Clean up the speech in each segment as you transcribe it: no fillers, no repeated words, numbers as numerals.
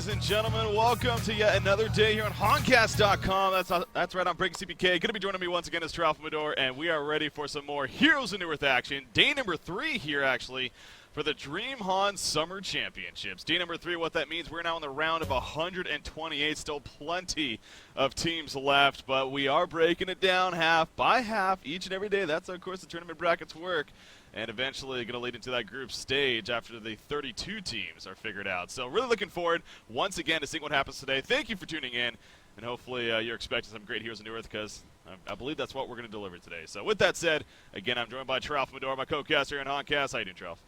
ladies and gentlemen. Welcome to yet another day here on Honcast.com. That's right, I'm Breaking CPK. Going to be joining me once again is Ralph Mador, and we are ready for some more Heroes of New Earth action. Day number 3 here, actually, for the DreamHoN Summer Championships. Day number 3, what that means, we're now in the round of 128. Still plenty of teams left, but we are breaking it down half by half each and every day. That's, of course, the tournament brackets work. And eventually going to lead into that group stage after the 32 teams are figured out. So really looking forward once again to seeing what happens today. Thank you for tuning in, and hopefully you're expecting some great Heroes of New Earth, because I believe that's what we're going to deliver today. So with that said, again, I'm joined by Ralph Mador, my co-caster here in Honcast. How you doing, Ralph?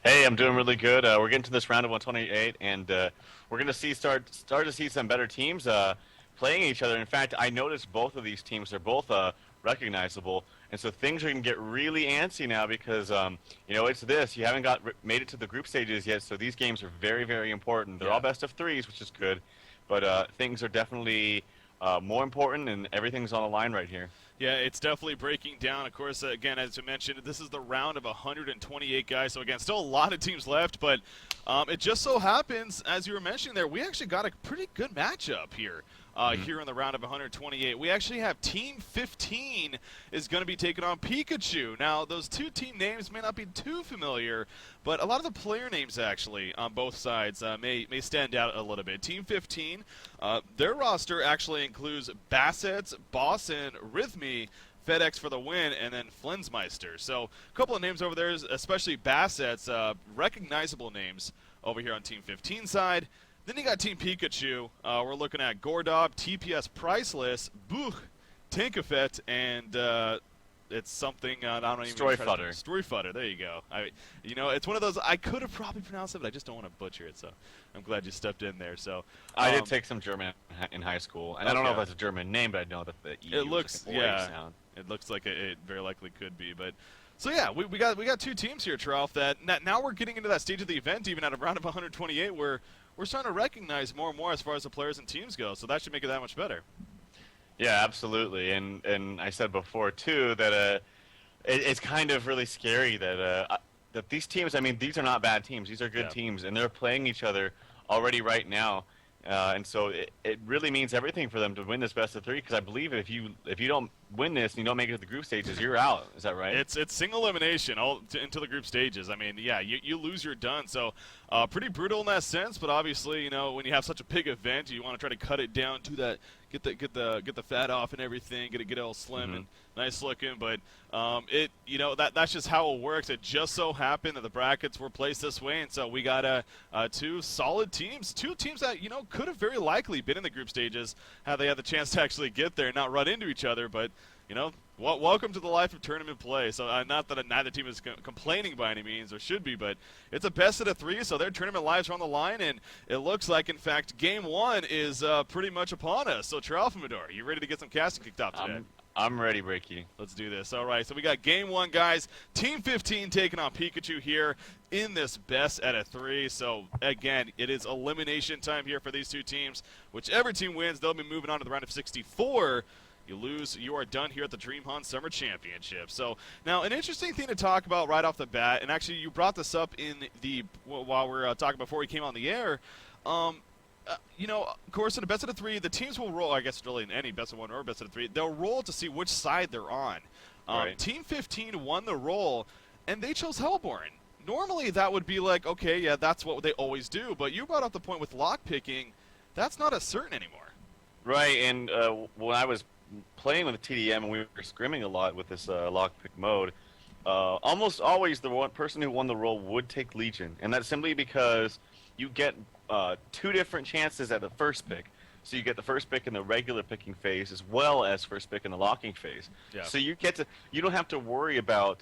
Hey, I'm doing really good. We're getting to this round of 128, and we're going to start to see some better teams playing each other. In fact, I noticed both of these teams are both recognizable, and so things are going to get really antsy now because it's this. You haven't made it to the group stages yet, so these games are very, very important. They're all best of threes, which is good, but things are definitely more important, and everything's on the line right here. Yeah, it's definitely breaking down. Of course, again, as you mentioned, this is the round of 128 guys. So, again, still a lot of teams left. But it just so happens, as you were mentioning there, we actually got a pretty good matchup here. Here in the round of 128. We actually have Team 15 is going to be taking on Pikachu. Now, those two team names may not be too familiar, but a lot of the player names actually on both sides may stand out a little bit. Team 15, their roster actually includes Bassett, Boston, Rhythmy, FedEx for the win, and then Flensmeister. So a couple of names over there, especially Bassett's recognizable names over here on Team 15 side. Then you got Team Pikachu. We're looking at Gordob, TPS Priceless, Buch, Tankafet, and it's something I don't even Storyfutter. Storyfutter. There you go. It's one of those I could have probably pronounced it, but I just don't want to butcher it. So I'm glad you stepped in there. So I did take some German in high school, and I don't know if that's a German name, but I know that the E looks like a sound. It looks like it very likely could be, but. So yeah, we got two teams here, Charles. That now we're getting into that stage of the event, even at a round of 128, where we're starting to recognize more and more as far as the players and teams go. So that should make it that much better. Yeah, absolutely. And I said before too that it's kind of really scary that these teams. I mean, these are not bad teams. These are good teams, and they're playing each other already right now. And so it really means everything for them to win this best of 3, because I believe if you don't win this and you don't make it to the group stages, you're out. Is that right? It's single elimination into the group stages. I mean, yeah, you lose, you're done. So pretty brutal in that sense. But obviously, when you have such a big event, you want to try to cut it down to that, get the fat off and everything, get it all slim and nice looking. But that's just how it works. It just so happened that the brackets were placed this way, and so we got two solid teams, two teams that could have very likely been in the group stages had they had the chance to actually get there and not run into each other. But welcome to the life of tournament play. So not that neither team is complaining by any means, or should be, but it's a best of 3, so their tournament lives are on the line, and it looks like, in fact, Game 1 is pretty much upon us. So, Charles Mador, you ready to get some casting kicked off today? I'm ready, Ricky. Let's do this. All right, so we got Game 1, guys. Team 15 taking on Pikachu here in this best out of 3. So, again, it is elimination time here for these two teams. Whichever team wins, they'll be moving on to the round of 64. You lose, you are done here at the DreamHoN Summer Championship. So, now, an interesting thing to talk about right off the bat, and actually you brought this up in while we're talking before we came on the air, of course, in a best of 3, the teams will roll, I guess really in any best of 1 or best of 3, they'll roll to see which side they're on. Right. Team 15 won the roll, and they chose Hellborn. Normally that would be like, okay, yeah, that's what they always do, but you brought up the point with lockpicking, that's not as certain anymore. Right, and when I was playing with the TDM and we were scrimming a lot with this lockpick mode, almost always the one person who won the roll would take Legion, and that's simply because you get 2 different chances at the first pick. So you get the first pick in the regular picking phase as well as first pick in the locking phase. Yeah. So you don't have to worry about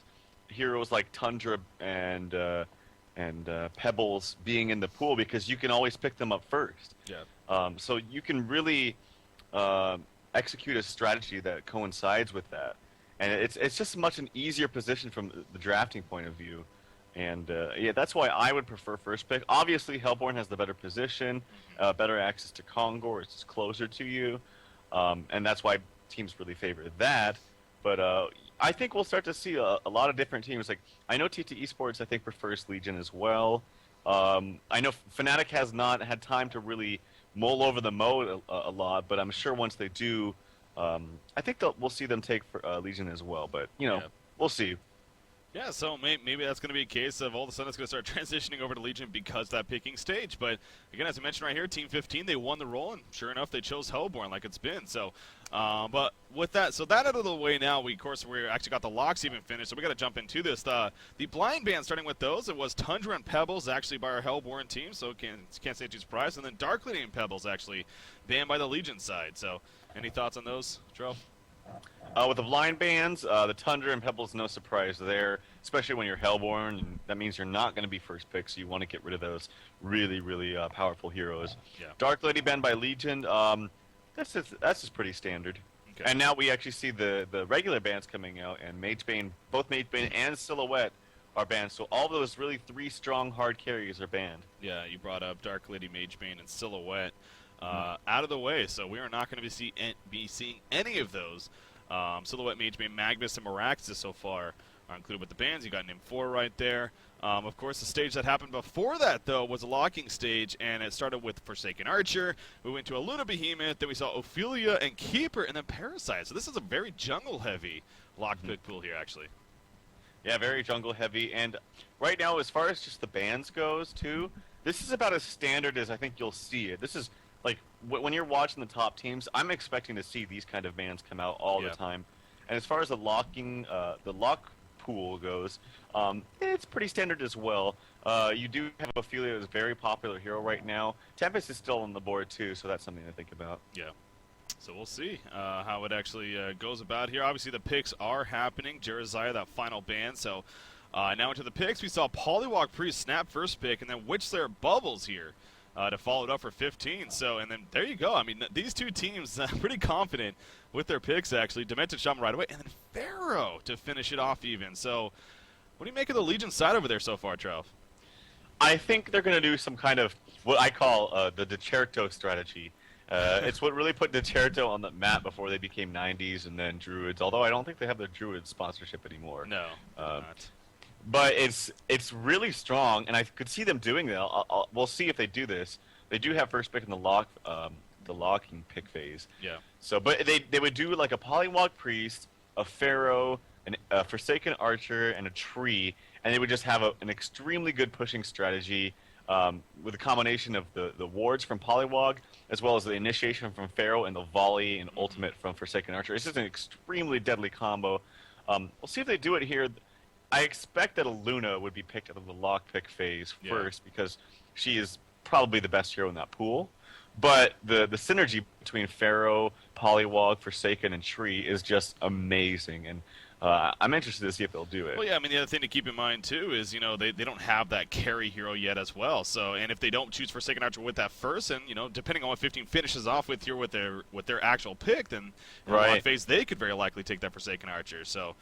heroes like Tundra and Pebbles being in the pool, because you can always pick them up first. Yeah. So you can really execute a strategy that coincides with that, and it's just much an easier position from the drafting point of view. And that's why I would prefer first pick. Obviously, Hellborn has the better position, better access to Kongor. It's just closer to you, and that's why teams really favor that. But I think we'll start to see a lot of different teams. Like, I know TT Esports, I think, prefers Legion as well. I know Fnatic has not had time to really mull over the mode a lot, but I'm sure once they do, I think we'll see them take for, Legion as well. But Yeah. we'll see. Yeah, so maybe that's going to be a case of all of a sudden it's going to start transitioning over to Legion because of that picking stage. But again, as I mentioned right here, Team 15, they won the role, and sure enough, they chose Hellborn like it's been. So, but with that, so that out of the way now, we actually got the locks even finished, so we got to jump into this. The blind ban, starting with those, it was Tundra and Pebbles actually by our Hellborn team, so can't say too surprised. And then Dark Lady and Pebbles actually banned by the Legion side. So, any thoughts on those, Trell? With the blind bans, the Tundra and Pebbles, no surprise there, especially when you're Hellborn, and that means you're not going to be first pick, so you want to get rid of those really, really powerful heroes. Yeah. Dark Lady banned by Legion, that's just pretty standard. Okay. And now we actually see the regular bans coming out, and both Mage Bane and Silhouette are banned, so all those really 3 strong hard carries are banned. Yeah, you brought up Dark Lady, Mage Bane, and Silhouette out of the way, so we are not going to be seeing any of those. Silhouette, Mage Bane, Magnus, and Miraxis so far are included with the bans. You got NIM4 right there. Of course, the stage that happened before that, though, was a locking stage, and it started with Forsaken Archer. We went to a Luna Behemoth, then we saw Ophelia and Keeper, and then Parasite. So this is a very jungle-heavy lock pick pool here, actually. Yeah, very jungle heavy, and right now, as far as just the bans goes, too, this is about as standard as I think you'll see it. This is, like, when you're watching the top teams, I'm expecting to see these kind of bans come out all the time. And as far as the lock pool goes, it's pretty standard as well. You do have Ophelia as a very popular hero right now. Tempest is still on the board, too, so that's something to think about. Yeah. So we'll see how it actually goes about here. Obviously, the picks are happening. Jeremiah, that final ban. So now into the picks, we saw Polywalk Priest snap first pick, and then Witchslayer Bubbles here to follow it up for 15. So, and then there you go. I mean, these two teams pretty confident with their picks, actually. Demented Shaman right away, and then Pharaoh to finish it off even. So what do you make of the Legion side over there so far, Trev? I think they're going to do some kind of what I call the Decerto strategy. It's what really put Decerto on the map before they became 90s and then Druids, although I don't think they have the Druid sponsorship anymore. No, not. But it's really strong, and I could see them doing that. We'll see if they do this. They do have first pick in the locking pick phase. Yeah. So, but they would do like a Polywalk Priest, a Pharaoh, a Forsaken Archer, and a Tree, and they would just have an extremely good pushing strategy with a combination of the wards from Polywog, as well as the initiation from Pharaoh and the volley and ultimate from Forsaken Archer. It's just an extremely deadly combo. We'll see if they do it here. I expect that a Luna would be picked out of the lock pick phase first because she is probably the best hero in that pool. But the synergy between Pharaoh, Polywog, Forsaken, and Tree is just amazing, and I'm interested to see if they'll do it. Well, yeah, I mean, the other thing to keep in mind, too, is, they don't have that carry hero yet as well. So, and if they don't choose Forsaken Archer with that first, and, depending on what 15 finishes off with here with their actual pick, then in the lock phase, they could very likely take that Forsaken Archer. So,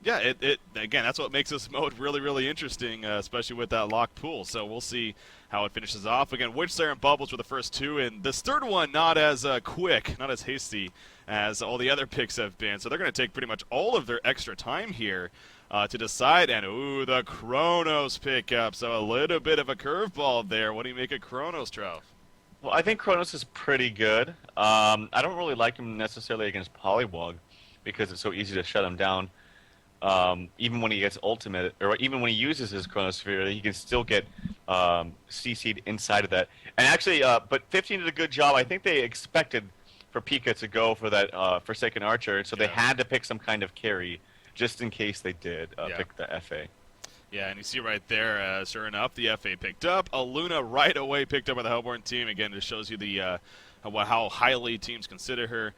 yeah, again, that's what makes this mode really, really interesting, especially with that locked pool. So we'll see how it finishes off. Again, Witchslayer and Bubbles were the first two, and this third one not as quick, not as hasty as all the other picks have been. So they're going to take pretty much all of their extra time here to decide. And, ooh, the Chronos pickup. So a little bit of a curveball there. What do you make of Chronos, Trout? Well, I think Chronos is pretty good. I don't really like him necessarily against Polywog because it's so easy to shut him down. Even when he gets ultimate, or even when he uses his Chronosphere, he can still get CC'd inside of that. And actually, but 15 did a good job. I think they expected for Pika to go for that Forsaken Archer, so they had to pick some kind of carry just in case they did pick the FA. Yeah, and you see right there, sure enough, the FA picked up. A Luna right away picked up by the Hellborn team. Again, just shows you the how highly teams consider her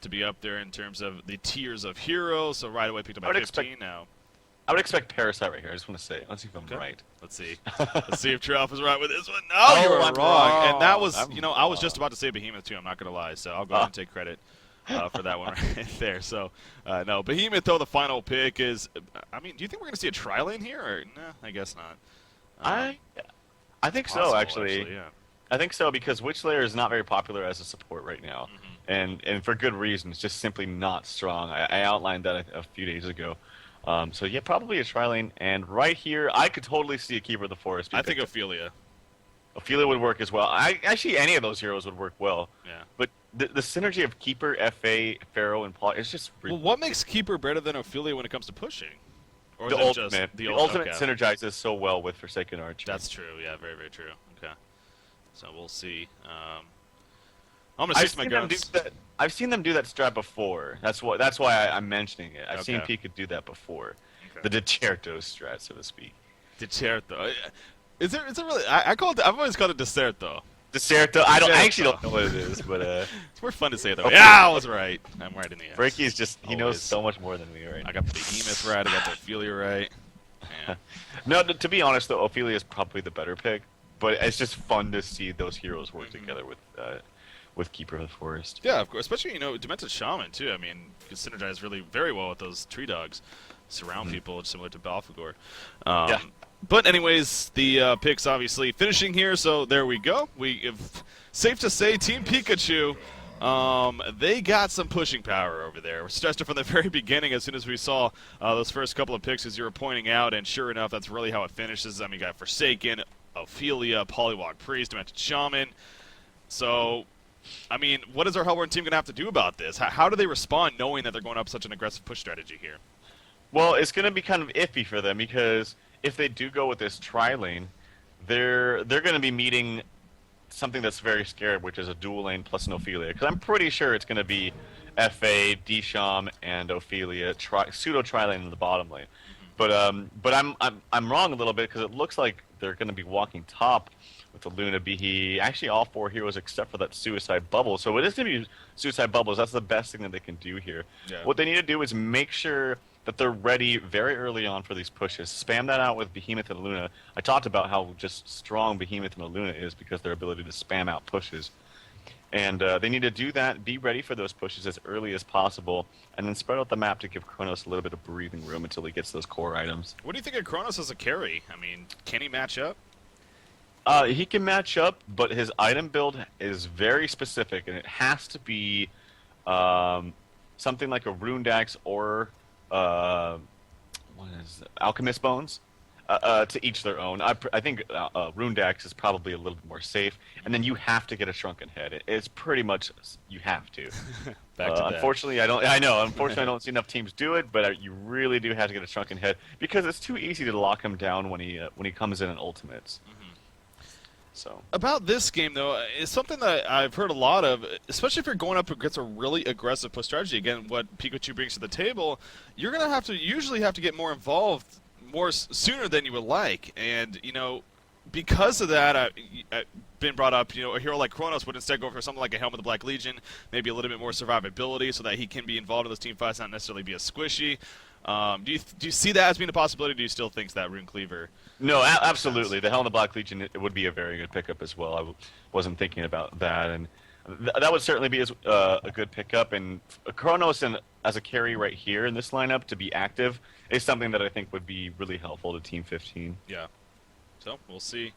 to be up there in terms of the tiers of heroes. So right away picked up by 15 now. I would expect Parasite right here. I just want to say. Let's see if I'm right. Let's see. Let's see if Trev is right with this one. No, you were wrong. And that was, I was just about to say Behemoth too. I'm not going to lie. So I'll go ahead and take credit for that one right there. So, no, Behemoth, though, the final pick is, I mean, do you think we're going to see a tri-lane here? Or, no, I guess not. I think so, actually. Yeah. I think so because Witchslayer is not very popular as a support right now, and for good reason. It's just simply not strong. I outlined that a few days ago. So yeah, probably a tri-lane. And right here, I could totally see a Keeper of the Forest. I think Ophelia. Ophelia would work as well. Actually, any of those heroes would work well. Yeah. But the synergy of Keeper, FA, Pharaoh, and Paul is just Well, what makes Keeper better than Ophelia when it comes to pushing? Or is the it ultimate. just The ult- ultimate okay. synergizes so well with Forsaken Archer. That's true. Yeah, very, very true. Okay. So we'll see. I'm gonna stick to my guns. I've seen them do that strat before. That's why I'm mentioning it. I've seen Okay. Pika do that before. Okay. The Decerto strat, so to speak. Decerto. Is it really? I've always called it Decerto. Decerto. I actually don't know what it is, but It's more fun to say though. Okay. Yeah, I was right. I'm right in the end. Frankie is just he knows Always. so much more than me right I now. got the Behemoth right. I got the Ophelia right. Man. No, to be honest though, Ophelia is probably the better pick, but it's just fun to see those heroes work together with Keeper of the Forest. Yeah, of course. Especially Demented Shaman too. I mean, you can synergize really very well with those tree dogs. Surround people, similar to Balfagor. Yeah. But anyways, the picks obviously finishing here, so there we go. Safe to say, Team Pikachu, they got some pushing power over there. We stressed it from the very beginning as soon as we saw those first couple of picks, as you were pointing out, and sure enough, that's really how it finishes. I mean, you got Forsaken, Ophelia, Polywog Priest, Demented Shaman. So, I mean, what is our Hellborn team going to have to do about this? How do they respond knowing that they're going up such an aggressive push strategy here? Well, it's going to be kind of iffy for them because if they do go with this tri-lane, they're going to be meeting something that's very scary, which is a dual lane plus an Ophelia. Because I'm pretty sure it's going to be FA, Disham, and Ophelia pseudo tri-lane in the bottom lane. But I'm wrong a little bit because it looks like they're going to be walking top with the Luna Bihi. Actually, all four heroes except for that Suicide Bubble. So it is going to be Suicide Bubbles. That's the best thing that they can do here. Yeah. What they need to do is make sure that they're ready very early on for these pushes. Spam that out with Behemoth and Luna. I talked about how just strong Behemoth and Luna is because their ability to spam out pushes. And they need to do that, be ready for those pushes as early as possible, and then spread out the map to give Kronos a little bit of breathing room until he gets those core items. What do you think of Kronos as a carry? I mean, can he match up? He can match up, but his item build is very specific, and it has to be something like a Rundax or what is it? Alchemist Bones. To each their own. I think Rundax is probably a little bit more safe, and then you have to get a Shrunken Head. It's pretty much you have to. Back to that. Unfortunately, I don't. I know. Unfortunately, I don't see enough teams do it, but you really do have to get a Shrunken Head because it's too easy to lock him down when he comes in ultimates. So about this game, though, is something that I've heard a lot of, especially if you're going up against a really aggressive push strategy. Again, what Pikachu brings to the table, you're going to usually have to get more involved sooner than you would like. And, because of that, I've been brought up, a hero like Kronos would instead go for something like a Helm of the Black Legion, maybe a little bit more survivability so that he can be involved in those team fights, not necessarily be a squishy. Do you see that as being a possibility, or do you still think that Rune Cleaver? No, absolutely. The Hell in the Black Legion it would be a very good pickup as well. I wasn't thinking about that, and that would certainly be a good pickup. And Kronos as a carry right here in this lineup to be active is something that I think would be really helpful to Team 15. Yeah. So we'll see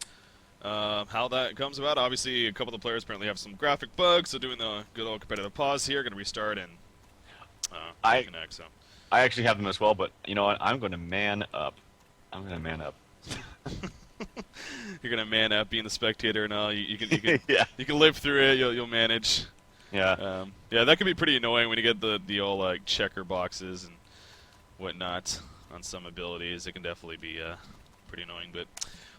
how that comes about. Obviously, a couple of the players apparently have some graphic bugs, so doing the good old competitive pause here, going to restart and connect. So I actually have them as well, but you know what? I'm going to man up. I'm going to man up. You're gonna man up being the spectator and all. You can Yeah. You can live through it. You'll manage. Yeah. Yeah, that can be pretty annoying when you get the old like checker boxes and whatnot on some abilities. It can definitely be pretty annoying. But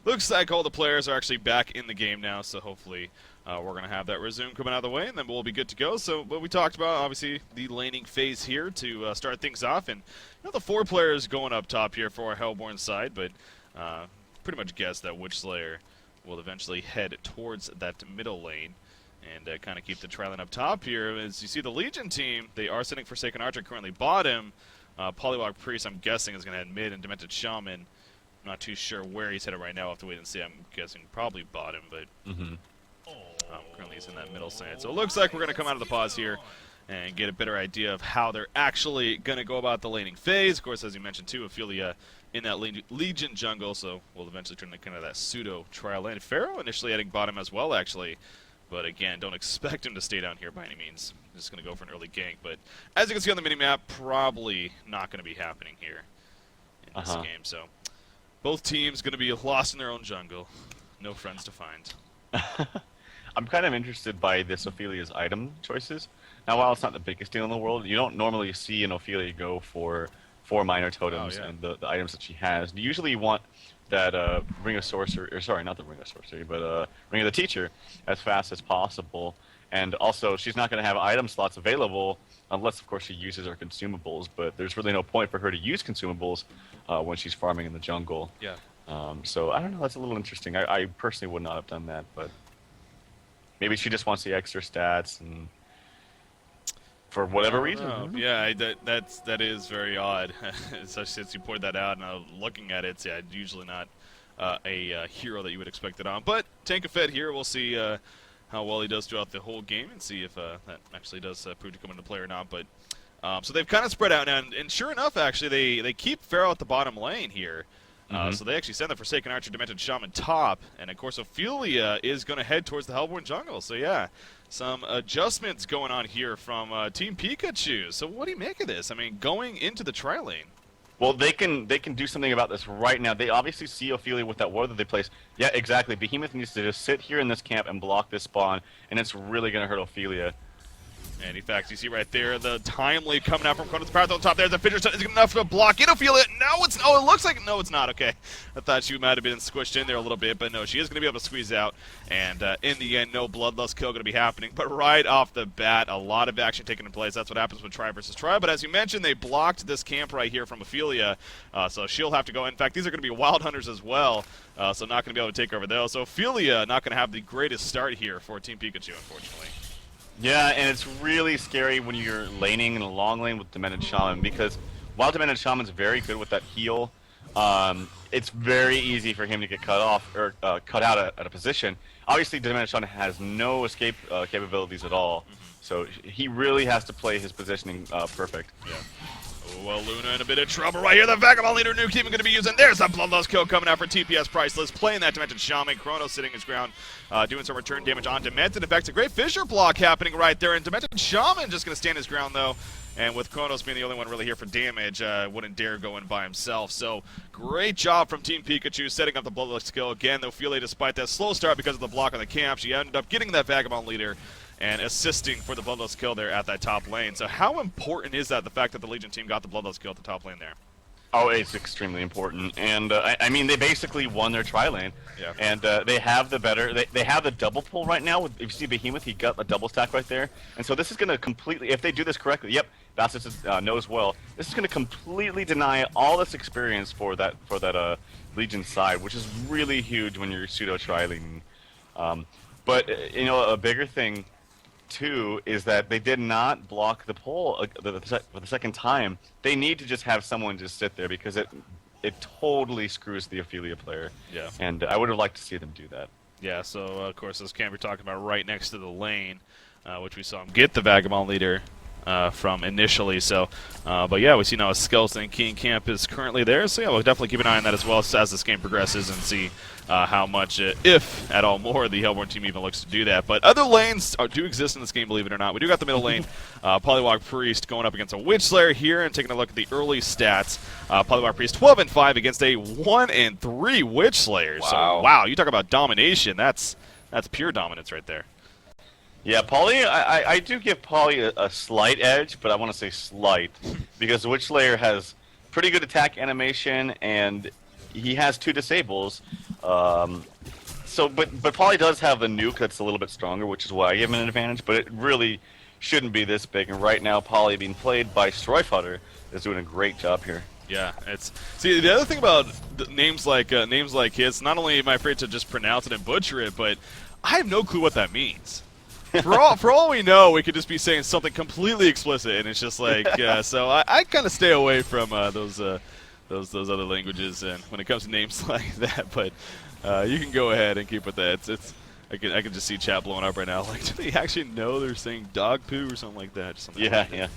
looks like all the players are actually back in the game now, so hopefully we're gonna have that resume coming out of the way, and then we'll be good to go. So what we talked about, obviously the laning phase here to start things off, and the 4 players going up top here for our Hellborn side, but. Pretty much guess that Witch Slayer will eventually head towards that middle lane and kind of keep the tri-lane up top here. As you see the Legion team, they are sitting Forsaken Archer currently bottom. Polywog Priest, I'm guessing, is going to head mid, and Demented Shaman, I'm not too sure where he's headed right now. I'll have to wait and see. I'm guessing probably bottom, but currently he's in that middle side. So it looks like we're going to come out of the pause here and get a better idea of how they're actually going to go about the laning phase. Of course, as you mentioned too, Ophelia in that Legion jungle, so we'll eventually turn to kind of that pseudo trial lane. Pharaoh initially heading bottom as well, actually, but again, don't expect him to stay down here by any means. Just going to go for an early gank, but as you can see on the minimap, probably not going to be happening here. in this game. So both teams going to be lost in their own jungle. No friends to find. I'm kind of interested by this Ophelia's item choices. Now, while it's not the biggest deal in the world, you don't normally see an Ophelia go for 4 minor totems and the items that she has. Usually you want that Ring of Sorcery, or sorry, not the Ring of Sorcery, but Ring of the Teacher as fast as possible. And also, she's not going to have item slots available unless, of course, she uses her consumables. But there's really no point for her to use consumables when she's farming in the jungle. Yeah. So I don't know. That's a little interesting. I personally would not have done that, but maybe she just wants the extra stats and for whatever reason. Yeah, that is very odd. Especially since you pointed that out, and looking at it, yeah, usually not a hero that you would expect it on. But Tank of Fed here, we'll see how well he does throughout the whole game and see if that actually does prove to come into play or not. But so they've kind of spread out now, and sure enough, actually, they keep Pharaoh at the bottom lane here. So they actually send the Forsaken Archer, Demented Shaman top, and of course Ophelia is going to head towards the Hellborn jungle. So yeah, some adjustments going on here from Team Pikachu. So what do you make of this? I mean, going into the tri-lane. Well, they can do something about this right now. They obviously see Ophelia with that ward that they place. Yeah, exactly. Behemoth needs to just sit here in this camp and block this spawn, and it's really going to hurt Ophelia. And in fact, you see right there the time lead coming out from Chronos Power on the top there. The Fidget Stone is enough to block it. Ophelia. No, it's it looks like no, it's not. Okay, I thought she might have been squished in there a little bit, but no, she is going to be able to squeeze out. And in the end, no bloodlust kill going to be happening. But right off the bat, a lot of action taking place. That's what happens with Tri versus Tri. But as you mentioned, they blocked this camp right here from Ophelia, so she'll have to go. In fact, these are going to be Wild Hunters as well, so not going to be able to take over those. So Ophelia not going to have the greatest start here for Team Pikachu, unfortunately. Yeah, and it's really scary when you're laning in a long lane with Demented Shaman, because while Demented Shaman's very good with that heal, it's very easy for him to get cut off or cut out at a position. Obviously, Demented Shaman has no escape capabilities at all, so he really has to play his positioning perfect. Yeah. Oh, well, Luna in a bit of trouble right here. The Vagabond leader nuke even going to be using. There's that Bloodlust kill coming out for TPS Priceless. Playing that Demented Shaman. Chronos sitting his ground, doing some return damage on Demented. In fact, a great Fissure block happening right there. And Demented Shaman just going to stand his ground, though. And with Chronos being the only one really here for damage, wouldn't dare go in by himself. So, great job from Team Pikachu setting up the Bloodlust kill. Again, though, Ophelia, despite that slow start because of the block on the camp, she ended up getting that Vagabond leader and assisting for the Bloodlust kill there at that top lane. So how important is that, the fact that the Legion team got the Bloodlust kill at the top lane there? Oh, it's extremely important. And, I mean, they basically won their tri-lane. Yeah. And they have the better... They have the double pull right now. If you see Behemoth, he got a double stack right there. And so this is going to completely... If they do this correctly, yep, Bastos knows well. This is going to completely deny all this experience for that Legion side, which is really huge when you're pseudo tri-lane. But, you know, a bigger thing too is that they did not block the pole for the second time. They need to just have someone just sit there because it totally screws the Ophelia player. Yeah. And I would have liked to see them do that. Yeah, so of course this camp we're talking about right next to the lane, which we saw him get the Vagabond leader from initially. So, but yeah, we see now a Skeleton King camp is currently there. So yeah, we'll definitely keep an eye on that as well as this game progresses and see how much, if at all more, the Hellborn team even looks to do that. But other lanes do exist in this game, believe it or not. We do got the middle lane, Polywog Priest going up against a Witch Slayer here, and taking a look at the early stats. Polywog Priest 12-5 against a 1-3 Witch Slayer. Wow. So wow, you talk about domination. That's pure dominance right there. Yeah, Polly, I do give Polly a slight edge, but I want to say slight, because Witch Slayer has pretty good attack animation, and he has 2 disables. But Polly does have a nuke that's a little bit stronger, which is why I give him an advantage, but it really shouldn't be this big. And right now, Polly being played by Stroyfutter is doing a great job here. Yeah, see the other thing about names like his. Not only am I afraid to just pronounce it and butcher it, but I have no clue what that means. For all we know, we could just be saying something completely explicit, and it's just like so. I kind of stay away from those other languages, and when it comes to names like that. But you can go ahead and keep with that. I can just see chat blowing up right now. Like, do they actually know they're saying dog poo or something like that? Something yeah, like that. yeah.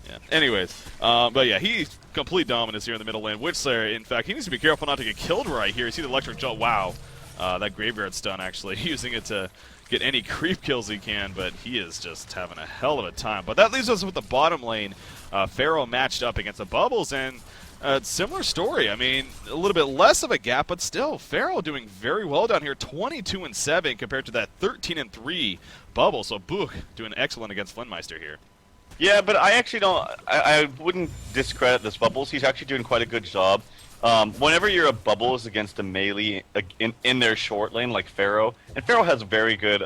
Yeah. Anyways, but yeah, he's complete dominance here in the middle lane. Witch Slayer, in fact, he needs to be careful not to get killed right here. You see the electric jolt. Wow, that graveyard stun actually using it to get any creep kills he can, but he is just having a hell of a time. But that leaves us with the bottom lane. Pharaoh matched up against the Bubbles, and Similar story. I mean, a little bit less of a gap, but still, Pharaoh doing very well down here. 22-7 compared to that 13-3 bubble. So Book doing excellent against Flynmeister here. Yeah, but I actually don't. I wouldn't discredit this Bubbles. He's actually doing quite a good job. Whenever you're a Bubbles against a melee in their short lane like Pharaoh, and Pharaoh has very good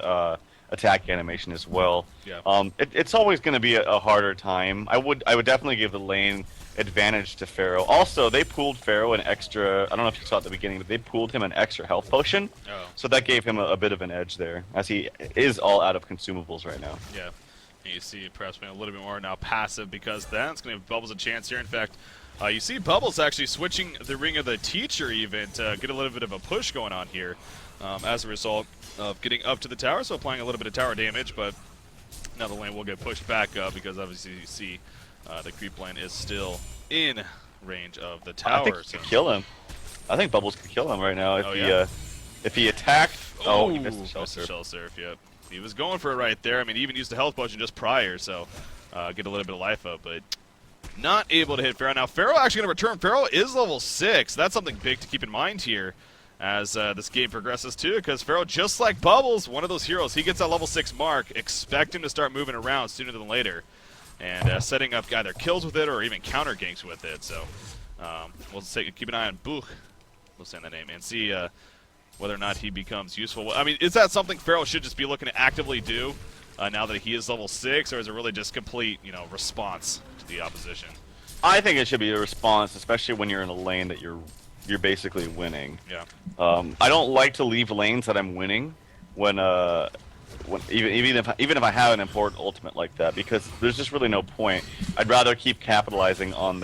attack animation as well. Yeah. It's always going to be a harder time. I would definitely give the lane advantage to Pharaoh. Also, they pooled Pharaoh an extra. I don't know if you saw at the beginning, but they pooled him an extra health potion. Oh. So that gave him a bit of an edge there, as he is all out of consumables right now. Yeah. And you see perhaps being a little bit more now passive because that's going to give Bubbles a chance here. In fact, you see Bubbles actually switching the Ring of the Teacher even to get a little bit of a push going on here as a result of getting up to the tower, so applying a little bit of tower damage, but now the lane will get pushed back up because obviously you see the creep lane is still in range of the tower. I think he could kill him. I think Bubbles could kill him right now if he attacked. Oh, he missed the shell surf. Shell surf, yep. He was going for it right there. I mean, he even used the health potion just prior, so get a little bit of life up, but not able to hit Pharaoh. Now, Pharaoh actually going to return. Pharaoh is level 6. That's something big to keep in mind here as this game progresses, too, because Pharaoh, just like Bubbles, one of those heroes, he gets that level 6 mark. Expect him to start moving around sooner than later and setting up either kills with it or even counter ganks with it. So we'll keep an eye on Buch, we'll say that name, and see whether or not he becomes useful. I mean, is that something Pharaoh should just be looking to actively do now that he is level 6, or is it really just complete, response to the opposition? I think it should be a response, especially when you're in a lane that you're basically winning. Yeah. I don't like to leave lanes that I'm winning when even if I have an important ultimate like that, because there's just really no point. I'd rather keep capitalizing on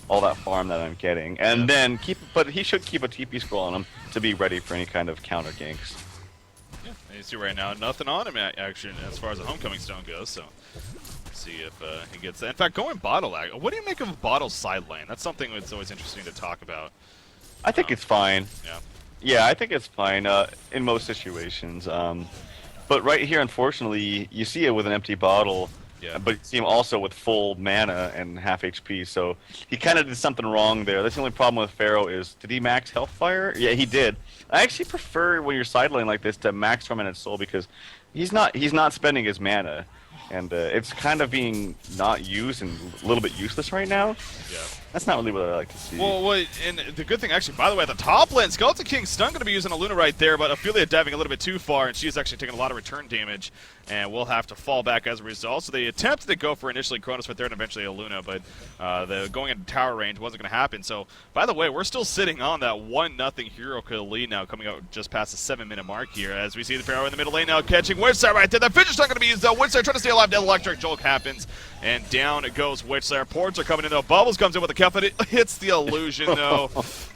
all that farm that I'm getting, and then but he should keep a TP scroll on him to be ready for any kind of counter ganks. Yeah, and you see right now nothing on him action as far as the homecoming stone goes. So let's see if he gets that. In fact, going bottle lag. What do you make of Bottle's side lane? That's something that's always interesting to talk about. I think it's fine. Yeah. Yeah, I think it's fine in most situations. But right here, unfortunately, you see it with an empty bottle. Yeah. But you see him also with full mana and half HP, so he kind of did something wrong there. That's the only problem with Pharaoh is, did he max Hellfire? Yeah, he did. I actually prefer when you're side lane like this to max Tormented Soul because he's not spending his mana, and it's kind of being not used and a little bit useless right now. Yeah. That's not really what I like to see. Well, and the good thing, actually, by the way, at the top lane, Skeleton King Stun going to be using a Luna right there, but Ophelia diving a little bit too far, and she's actually taking a lot of return damage, and will have to fall back as a result. So they attempted to go for initially Kronos right there and eventually a Luna, but the going into tower range wasn't going to happen. So, by the way, we're still sitting on that 1-0 hero kill lead now, coming out just past the 7-minute mark here, as we see the Pharaoh in the middle lane now catching Witchslayer right there. The Fidget's not going to be used, though. Witchslayer trying to stay alive. Dead Electric Jolt happens, and down it goes Witchslayer. Ports are coming in, though. Bubbles comes in with a cup, but it hits the illusion, though.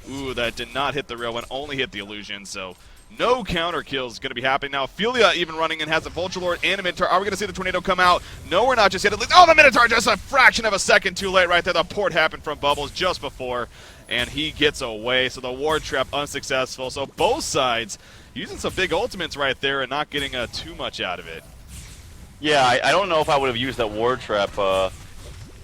Ooh, that did not hit the real one, only hit the illusion, so no counter kills going to be happening. Now, Ophelia even running and has a Vulture Lord and a Minotaur. Are we going to see the Tornado come out? No, we're not just yet. Oh, the Minotaur just a fraction of a second too late right there. The port happened from Bubbles just before, and he gets away, so the Ward Trap unsuccessful. So both sides using some big ultimates right there and not getting too much out of it. Yeah, I don't know if I would have used that Ward Trap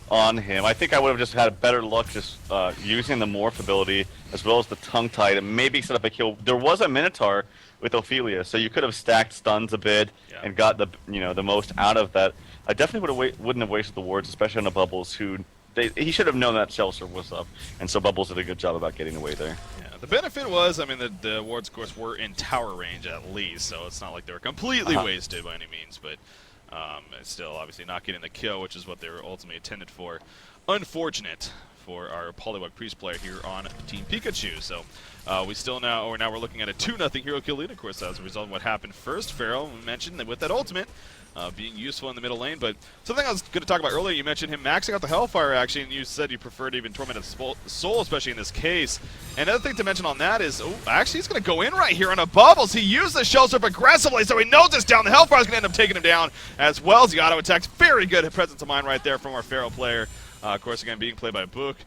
on him. I think I would have just had better luck just using the Morph ability as well as the Tongue-Tied and maybe set up a kill. There was a Minotaur with Ophelia, so you could have stacked stuns a bit and got the most out of that. I definitely wouldn't have wasted the wards, especially on the Bubbles, he should have known that shell serve was up, and so Bubbles did a good job about getting away there. Yeah, the benefit was, I mean, the wards, of course, were in tower range at least, so it's not like they were completely wasted by any means, but it's still obviously not getting the kill, which is what they were ultimately intended for. Unfortunate for our Polywog Priest player here on Team Pikachu. So now we're looking at a 2-0 hero kill lead, of course, as a result of what happened first. Pharaoh, we mentioned that with that ultimate being useful in the middle lane, but something I was going to talk about earlier, you mentioned him maxing out the Hellfire action, and you said you preferred even Tormented Soul, especially in this case. And another thing to mention on that is, actually he's going to go in right here on a Bubbles. He used the Shell Surf aggressively, so he knows it's down. The Hellfire is going to end up taking him down, as well as the auto attacks. Very good presence of mind right there from our Pharaoh player. Of course, again, being played by Book.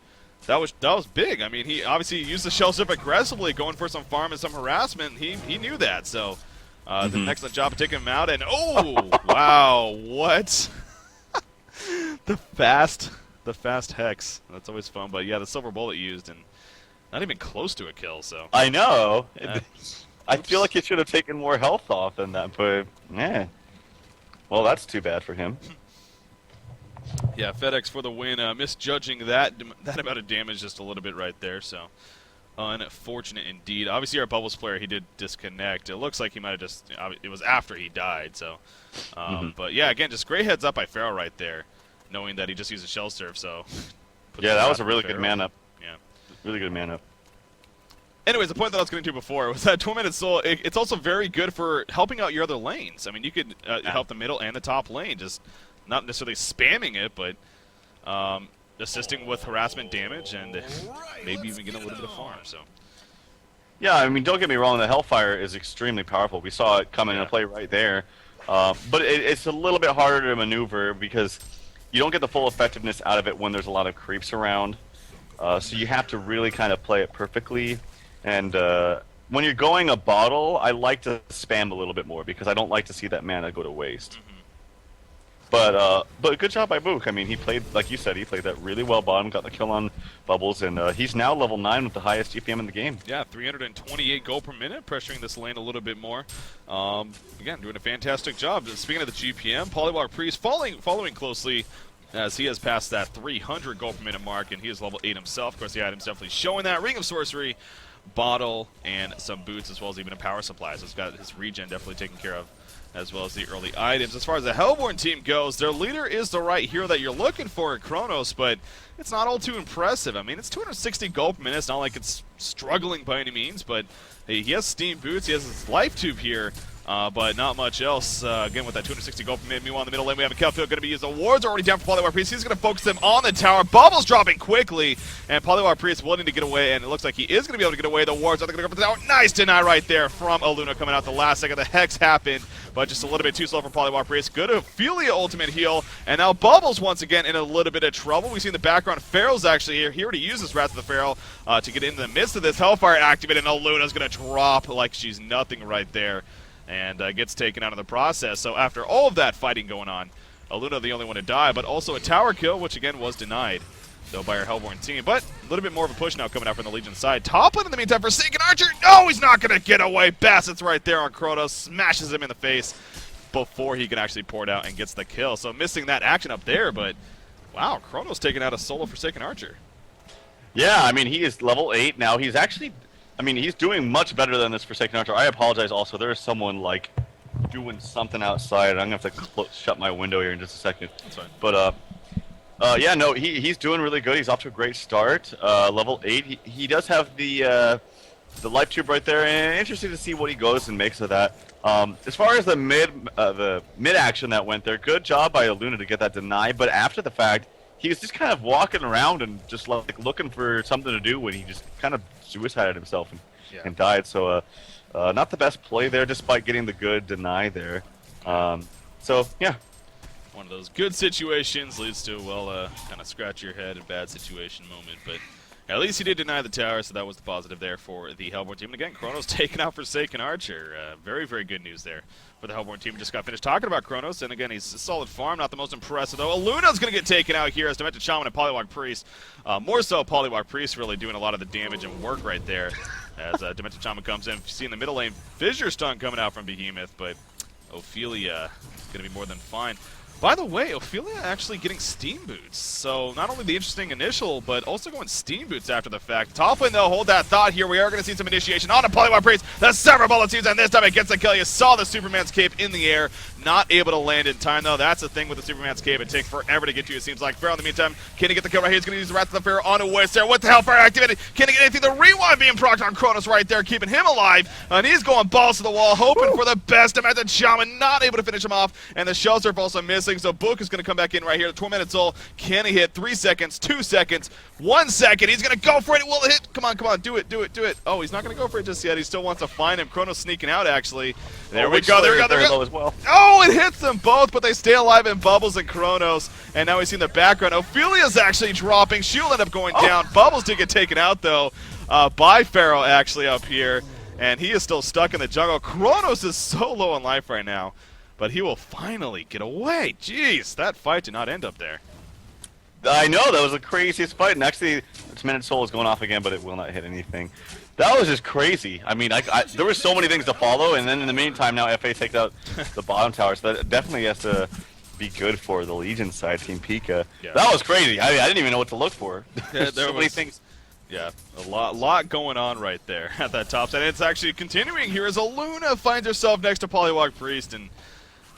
That was big. I mean, he obviously used the Shell Surf aggressively, going for some farm and some harassment. He knew that, so did an excellent job of taking him out. And wow, what? The fast the fast Hex. That's always fun. But yeah, the silver bullet used and not even close to a kill. So I know. Uh, I feel like he should have taken more health off than that, but yeah. Well, that's too bad for him. yeah, FedEx for the win. Misjudging that amount of damage just a little bit right there. So unfortunate indeed. Obviously, our Bubbles player, he did disconnect. It looks like he might have just. It was after he died. So, but yeah, again, just great heads up by Pharaoh right there, knowing that he just used a shell serve. So yeah, that was a really good man up. Yeah, really good man up. Anyways, the point that I was getting to before was that Tormented Soul, it's also very good for helping out your other lanes. I mean, you could help the middle and the top lane, just not necessarily spamming it, but assisting with harassment damage and maybe even getting a little bit of farm. So. Yeah, I mean, don't get me wrong, the Hellfire is extremely powerful. We saw it come into play right there. But it's a little bit harder to maneuver because you don't get the full effectiveness out of it when there's a lot of creeps around. So you have to really kind of play it perfectly. And when you're going a bottle, I like to spam a little bit more because I don't like to see that mana go to waste. But good job by Book. I mean, he played, like you said, he played that really well bottom, got the kill on Bubbles, and he's now level 9 with the highest GPM in the game. Yeah, 328 gold per minute, pressuring this lane a little bit more. Again, doing a fantastic job. Speaking of the GPM, Polywalk Priest following closely as he has passed that 300 gold per minute mark, and he is level 8 himself. Of course, the item's definitely showing that. Ring of Sorcery, bottle, and some boots, as well as even a power supply. So he's got his regen definitely taken care of, as well as the early items. As far as the Hellborn team goes, their leader is the right hero that you're looking for in Kronos, but it's not all too impressive. I mean, it's 260 gold per minute. It's not like it's struggling by any means, but hey, he has Steam Boots. He has his Life Tube here, but not much else. Again, with that 260 gold per minute. Meanwhile, in the middle lane, we have a Kelfield going to be used. The wards already down for Polywar Priest. He's going to focus them on the tower. Bubbles dropping quickly, and Polywar Priest willing to get away, and it looks like he is going to be able to get away. The wards are going to go for the tower. Nice deny right there from Aluna coming out the last second. The Hex happened, but just a little bit too slow for Polywar Priest. Good Ophelia ultimate heal, and now Bubbles once again in a little bit of trouble. We see in the background, Pharaoh's actually here. He already used his Wrath of the Pharaoh to get into the midst of this. Hellfire activated, and Aluna's going to drop like she's nothing right there, and gets taken out of the process. So after all of that fighting going on, Aluna the only one to die, but also a tower kill, which again was denied, though, by our Hellborn team. But a little bit more of a push now coming out from the Legion side. Top lane in the meantime for Forsaken Archer. No, he's not going to get away. Bassett's right there on Kronos, smashes him in the face before he can actually pour it out and gets the kill. So missing that action up there, but wow, Kronos taking out a solo Forsaken Archer. Yeah, I mean, he is level 8 now. He's actually, I mean, he's doing much better than this Forsaken Archer. I apologize also. There is someone, like, doing something outside. I'm going to have to shut my window here in just a second. That's fine. But, yeah, no, he's doing really good. He's off to a great start. Level 8. He does have the Life Tube right there, and interesting to see what he goes and makes of that. As far as the mid action that went there, good job by Aluna to get that denied, but after the fact, he was just kind of walking around and just like looking for something to do when he just kind of suicided himself and died. So not the best play there, despite getting the good deny there. So yeah, one of those good situations leads to, well, kind of scratch your head, a bad situation moment, but at least he did deny the tower, so that was the positive there for the Hellborn team. And again, Kronos taking out Forsaken Archer. Very, very good news there for the Hellborn team. Just got finished talking about Kronos, and again, he's a solid farm, not the most impressive, though. Aluna's going to get taken out here as Demented Shaman and Polywalk Priest. More so, Polywalk Priest really doing a lot of the damage and work right there as Demented Shaman comes in. You see in the middle lane, Fissure Stun coming out from Behemoth, but Ophelia is going to be more than fine. By the way, Ophelia actually getting Steam Boots. So not only the interesting initial, but also going Steam Boots after the fact. Top lane, though, hold that thought here. We are going to see some initiation on a Polywar Priest. The several bullets used, and this time it gets the kill. You saw the Superman's cape in the air. Not able to land in time, though. That's the thing with the Superman's cape. It takes forever to get to you, it seems like. Pharaoh, in the meantime, can he get the kill right here? He's going to use the Wrath of the Pharaoh on a Wiz there. What the Hellfire activated? Can he get anything? The rewind being procced on Kronos right there, keeping him alive. And he's going balls to the wall, hoping for the best. Demented Shaman not able to finish him off. And the Shell Surf also missing, so Book is going to come back in right here. The Tormented Soul, can he hit? 3 seconds, 2 seconds, 1 second. He's going to go for it. Will it hit? Come on, come on. Do it, do it, do it. Oh, he's not going to go for it just yet. He still wants to find him. Kronos sneaking out, actually. There we go, there we go, there we go. As well. Oh, it hits them both, but they stay alive in Bubbles and Kronos. And now we see in the background, Ophelia's actually dropping. She'll end up going down. Bubbles did get taken out, though, by Pharaoh, actually, up here. And he is still stuck in the jungle. Kronos is so low on life right now, but he will finally get away. Jeez, that fight did not end up there. I know, that was the craziest fight, and actually, Tormented Soul is going off again, but it will not hit anything. That was just crazy. I mean, there were so many things to follow, and then in the meantime, now FA takes out the bottom tower, so that definitely has to be good for the Legion side, Team Pika. Yeah. That was crazy. I didn't even know what to look for. Yeah, so many things. Yeah, a lot going on right there at that top side. And it's actually continuing here as Aluna finds herself next to Polywog Priest, and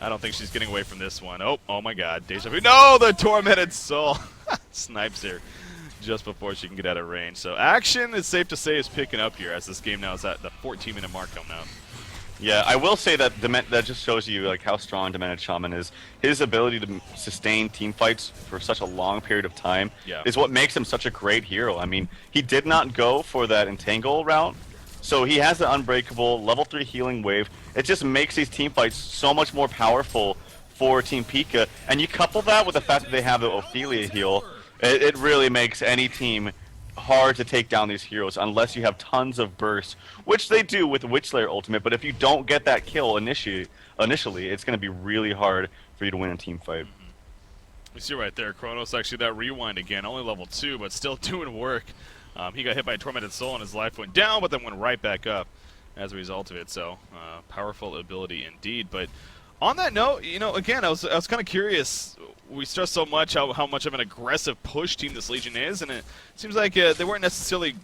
I don't think she's getting away from this one. Oh my god, Deja Vu. No, the Tormented Soul snipes her just before she can get out of range. So action, it's safe to say, is picking up here as this game now is at the 14-minute mark coming out. Yeah, I will say that that just shows you like how strong Demented Shaman is. His ability to sustain team fights for such a long period of time is what makes him such a great hero. I mean, he did not go for that Entangle route, so he has the unbreakable level 3 healing wave. It just makes these team fights so much more powerful for Team Pika, and you couple that with the fact that they have the Ophelia heal, it really makes any team hard to take down these heroes unless you have tons of bursts, which they do with Witchslayer Ultimate, but if you don't get that kill initially, it's going to be really hard for you to win a team fight. You see right there, Kronos actually that rewind again, only level 2, but still doing work. He got hit by a Tormented Soul and his life went down, but then went right back up as a result of it, so powerful ability indeed. But on that note, you know, again, I was kind of curious. We stress so much how much of an aggressive push team this Legion is, and it seems like they weren't necessarily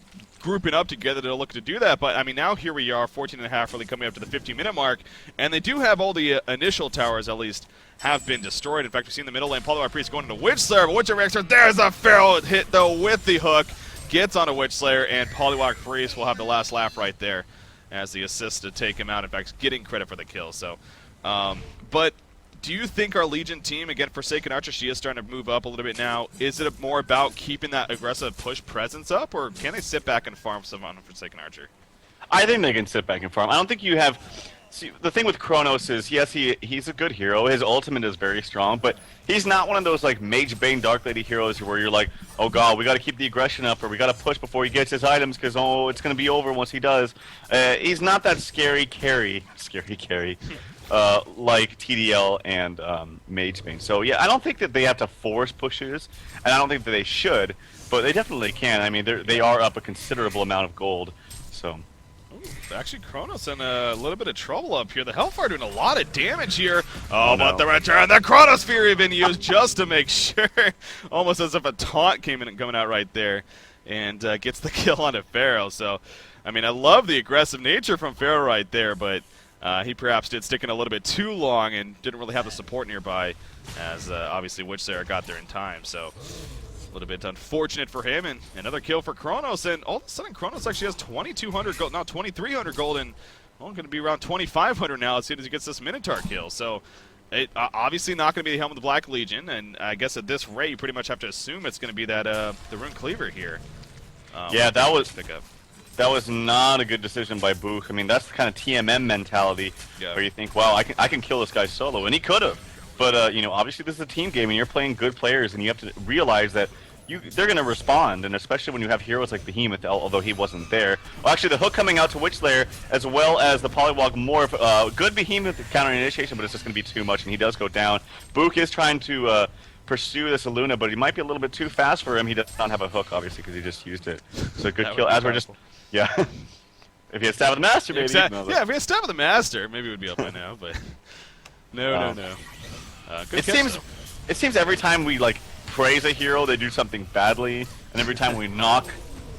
grouping up together to look to do that. But I mean, now here we are, 14.5, really coming up to the 15-minute mark, and they do have all the initial towers at least have been destroyed. In fact, we see in the middle lane, Polywog Priest going into Witchslayer, but Witcher Reactor, there's a Pharaoh hit though with the hook, gets onto Witchslayer, and Polywog Priest will have the last laugh right there as the assist to take him out. In fact, getting credit for the kill. So, but do you think our Legion team, again, Forsaken Archer, she is starting to move up a little bit now. Is it more about keeping that aggressive push presence up, or can they sit back and farm some on Forsaken Archer? I think they can sit back and farm. I don't think you have... See, the thing with Kronos is, yes, he's a good hero. His ultimate is very strong, but he's not one of those, like, Mage Bane Dark Lady heroes where you're like, oh god, we gotta keep the aggression up, or we gotta push before he gets his items, because, oh, it's gonna be over once he does. He's not that scary carry, like TDL and Mage Bane. So yeah, I don't think that they have to force pushes, and I don't think that they should, but they definitely can. I mean, they are up a considerable amount of gold, so... Ooh, actually, Kronos in a little bit of trouble up here. The Hellfire doing a lot of damage here. Oh, but the return, the Chronosphere even used just to make sure. Almost as if a taunt coming out right there, and gets the kill onto Pharaoh. So, I mean, I love the aggressive nature from Pharaoh right there, but he perhaps did stick in a little bit too long and didn't really have the support nearby, as obviously Witchslayer got there in time. So, a little bit unfortunate for him, and another kill for Kronos, and all of a sudden Kronos actually has 2,200 gold, now 2,300 gold, and going to be around 2,500 now as soon as he gets this Minotaur kill. So, it obviously not going to be the Helm of the Black Legion, and I guess at this rate you pretty much have to assume it's going to be that the Rune Cleaver here. Yeah, that was not a good decision by Book. I mean, that's the kind of TMM mentality where you think, wow, I can kill this guy solo, and he could have. But, you know, obviously this is a team game, and you're playing good players, and you have to realize that they're going to respond, and especially when you have heroes like Behemoth, although he wasn't there. Well, actually, the hook coming out to Witchslayer, as well as the Polywog Morph, good Behemoth counter initiation, but it's just going to be too much, and he does go down. Book is trying to pursue this Aluna, but he might be a little bit too fast for him. He does not have a hook, obviously, because he just used it. So good kill, as we're just... Yeah. If he had Stab of the Master, maybe. Yeah, if he had Stab of the Master, maybe it would be up by now, but... No. Good it seems every time we, like, praise a hero, they do something badly, and every time we knock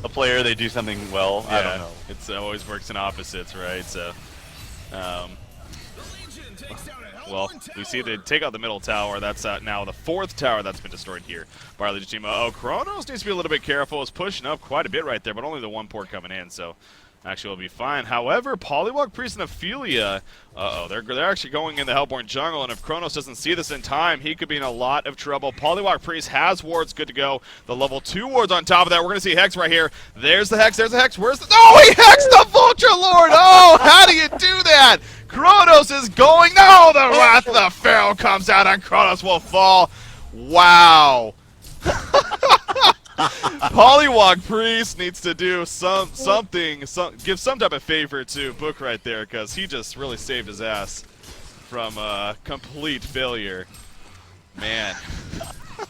a player, they do something well. Yeah, I don't know. It always works in opposites, right? So, well, we see they take out the middle tower. That's now the 4th tower that's been destroyed here by our Legion team. Oh, Kronos needs to be a little bit careful. It's pushing up quite a bit right there, but only the 1 port coming in, so actually will be fine. However, Polywog Priest and Ophelia, they're actually going in the Hellborn jungle, and if Kronos doesn't see this in time, he could be in a lot of trouble. Polywog Priest has wards good to go. The level 2 wards on top of that. We're going to see Hex right here. There's the Hex. There's the Hex. Where's the... Oh, he hexed the Vulture Lord! Oh, how do you do that? Kronos is going... No, the Wrath of the Pharaoh comes out, and Kronos will fall. Wow. Polywog Priest needs to do something, give some type of favor to Book right there, because he just really saved his ass from complete failure. Man.